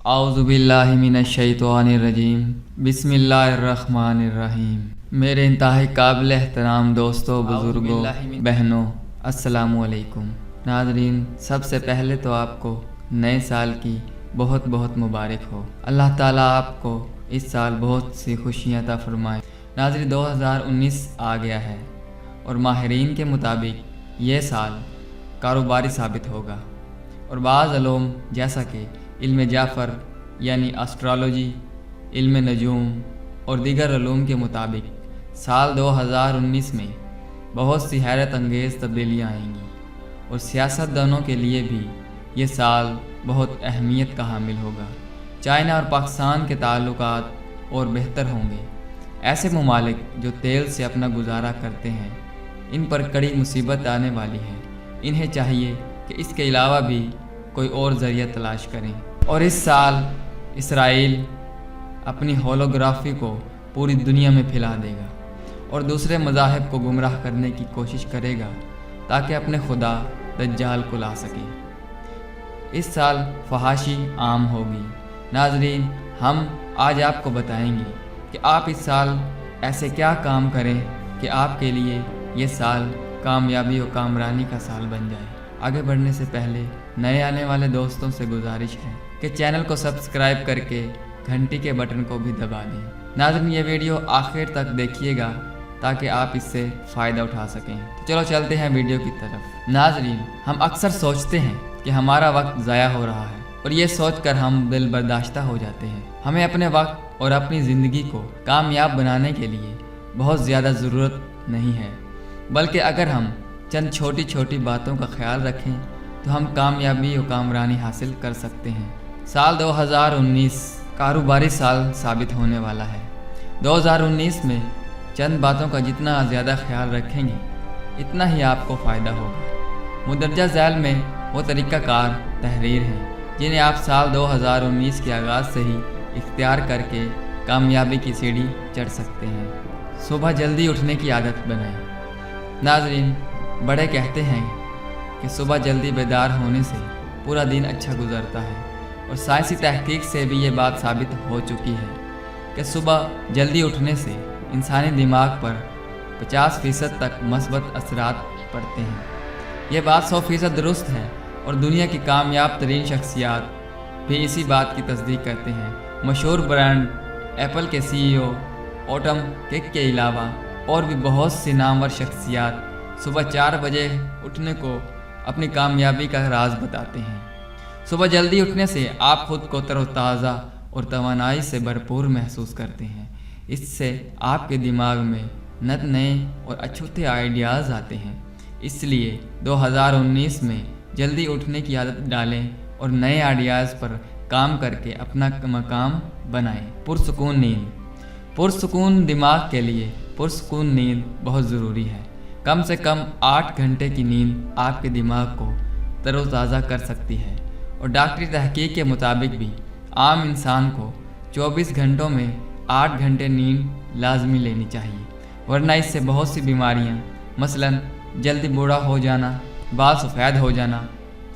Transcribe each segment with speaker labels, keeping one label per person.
Speaker 1: اعوذ باللہ من الشیطان الرجیم بسم اللہ الرحمن الرحیم۔ میرے انتہائی قابل احترام دوستوں، بزرگوں، بہنوں، السلام علیکم۔ ناظرین، سب سے پہلے تو آپ کو نئے سال کی بہت بہت مبارک ہو۔ اللہ تعالیٰ آپ کو اس سال بہت سی خوشیاں عطا فرمائے۔ ناظرین، 2019 آ گیا ہے اور ماہرین کے مطابق یہ سال کاروباری ثابت ہوگا، اور بعض علوم جیسا کہ علم جعفر یعنی اسٹرالوجی، علم نجوم اور دیگر علوم کے مطابق سال 2019 میں بہت سی حیرت انگیز تبدیلیاں آئیں گی، اور سیاست دانوں کے لیے بھی یہ سال بہت اہمیت کا حامل ہوگا۔ چائنا اور پاکستان کے تعلقات اور بہتر ہوں گے۔ ایسے ممالک جو تیل سے اپنا گزارا کرتے ہیں، ان پر کڑی مصیبت آنے والی ہے۔ انہیں چاہیے کہ اس کے علاوہ بھی کوئی اور ذریعہ تلاش کریں۔ اور اس سال اسرائیل اپنی ہولوگرافی کو پوری دنیا میں پھیلا دے گا اور دوسرے مذاہب کو گمراہ کرنے کی کوشش کرے گا تاکہ اپنے خدا دجال کو لا سکے۔ اس سال فحاشی عام ہوگی۔ ناظرین، ہم آج آپ کو بتائیں گے کہ آپ اس سال ایسے کیا کام کریں کہ آپ کے لیے یہ سال کامیابی و کامرانی کا سال بن جائے۔ آگے بڑھنے سے پہلے نئے آنے والے دوستوں سے گزارش ہے کہ چینل کو سبسکرائب کر کے گھنٹی کے بٹن کو بھی دبا دیں۔ ناظرین، یہ ویڈیو آخر تک دیکھیے گا تاکہ آپ اس سے فائدہ اٹھا سکیں۔ تو چلو چلتے ہیں ویڈیو کی طرف۔ ناظرین، ہم اکثر سوچتے ہیں کہ ہمارا وقت ضائع ہو رہا ہے، اور یہ سوچ کر ہم دل برداشتہ ہو جاتے ہیں۔ ہمیں اپنے وقت اور اپنی زندگی کو کامیاب بنانے کے لیے بہت زیادہ ضرورت نہیں ہے، بلکہ اگر ہم چند چھوٹی چھوٹی باتوں کا خیال رکھیں تو ہم کامیابی و کامرانی حاصل کر سکتے ہیں۔ سال 2019 کاروباری سال ثابت ہونے والا ہے۔ 2019 میں چند باتوں کا جتنا زیادہ خیال رکھیں گے اتنا ہی آپ کو فائدہ ہوگا۔ مندرجہ ذیل میں وہ طریقہ کار تحریر ہیں جنہیں آپ سال 2019 کے آغاز سے ہی اختیار کر کے کامیابی کی سیڑھی چڑھ سکتے ہیں۔ صبح جلدی اٹھنے کی عادت بنائیں۔ ناظرین، بڑے کہتے ہیں کہ صبح جلدی بیدار ہونے سے پورا دن اچھا گزرتا ہے، اور سائنسی تحقیق سے بھی یہ بات ثابت ہو چکی ہے کہ صبح جلدی اٹھنے سے انسانی دماغ پر 50% تک مثبت اثرات پڑتے ہیں۔ یہ بات 100% درست ہے، اور دنیا کی کامیاب ترین شخصیات بھی اسی بات کی تصدیق کرتے ہیں۔ مشہور برانڈ ایپل کے CEO اوٹم کک کے علاوہ اور بھی بہت سی نامور شخصیات صبح 4 بجے اٹھنے کو اپنی کامیابی کا راز بتاتے ہیں۔ صبح جلدی اٹھنے سے آپ خود کو تر و تازہ اور توانائی سے بھرپور محسوس کرتے ہیں۔ اس سے آپ کے دماغ میں نئے اور اچھوتے آئیڈیاز آتے ہیں۔ اس لیے 2019 میں جلدی اٹھنے کی عادت ڈالیں اور نئے آئیڈیاز پر کام کر کے اپنا مقام بنائیں۔ پرسکون نیند۔ پرسکون دماغ کے لیے پرسکون نیند بہت ضروری ہے۔ کم سے کم 8 گھنٹے کی نیند آپ کے دماغ کو تر و تازہ کر سکتی ہے، اور ڈاکٹری تحقیق کے مطابق بھی عام انسان کو 24 گھنٹوں میں 8 گھنٹے نیند لازمی لینی چاہیے، ورنہ اس سے بہت سی بیماریاں مثلاً جلدی بوڑھا ہو جانا، بال سفید ہو جانا،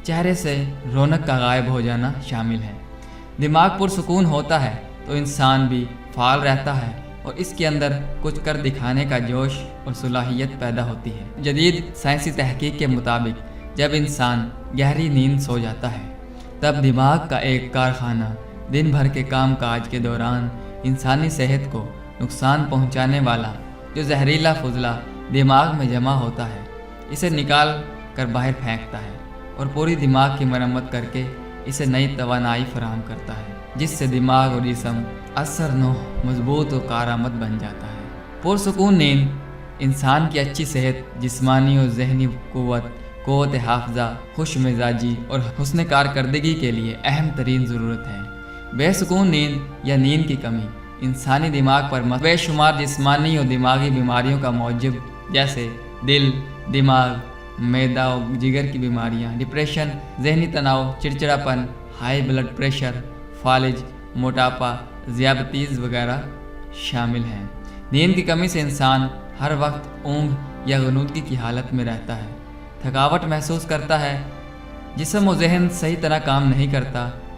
Speaker 1: چہرے سے رونق کا غائب ہو جانا شامل ہے۔ دماغ پرسکون ہوتا ہے تو انسان بھی فعال رہتا ہے، اور اس کے اندر کچھ کر دکھانے کا جوش اور صلاحیت پیدا ہوتی ہے۔ جدید سائنسی تحقیق کے مطابق جب انسان گہری نیند سو جاتا ہے تب دماغ کا ایک کارخانہ دن بھر کے کام کاج کے دوران انسانی صحت کو نقصان پہنچانے والا جو زہریلا فضلہ دماغ میں جمع ہوتا ہے اسے نکال کر باہر پھینکتا ہے، اور پوری دماغ کی مرمت کر کے اسے نئی توانائی فراہم کرتا ہے، جس سے دماغ اور جسم اثر نو مضبوط و کارآمد بن جاتا ہے۔ پرسکون نیند انسان کی اچھی صحت، جسمانی اور ذہنی قوت حافظہ، خوش مزاجی اور حسن کارکردگی کے لیے اہم ترین ضرورت ہے۔ بے سکون نیند یا نیند کی کمی انسانی دماغ پر بے شمار جسمانی اور دماغی بیماریوں کا موجب جیسے دل، دماغ، معدہ اور جگر کی بیماریاں، ڈپریشن، ذہنی تناؤ، چڑچڑاپن، ہائی بلڈ پریشر، فالج، موٹاپا، ذیابیطس وغیرہ شامل ہیں۔ نیند کی کمی سے انسان ہر وقت اونگ یا غنودگی کی حالت میں رہتا ہے، تھکاوٹ محسوس کرتا ہے، جسم و ذہن صحیح طرح کام نہیں کرتا،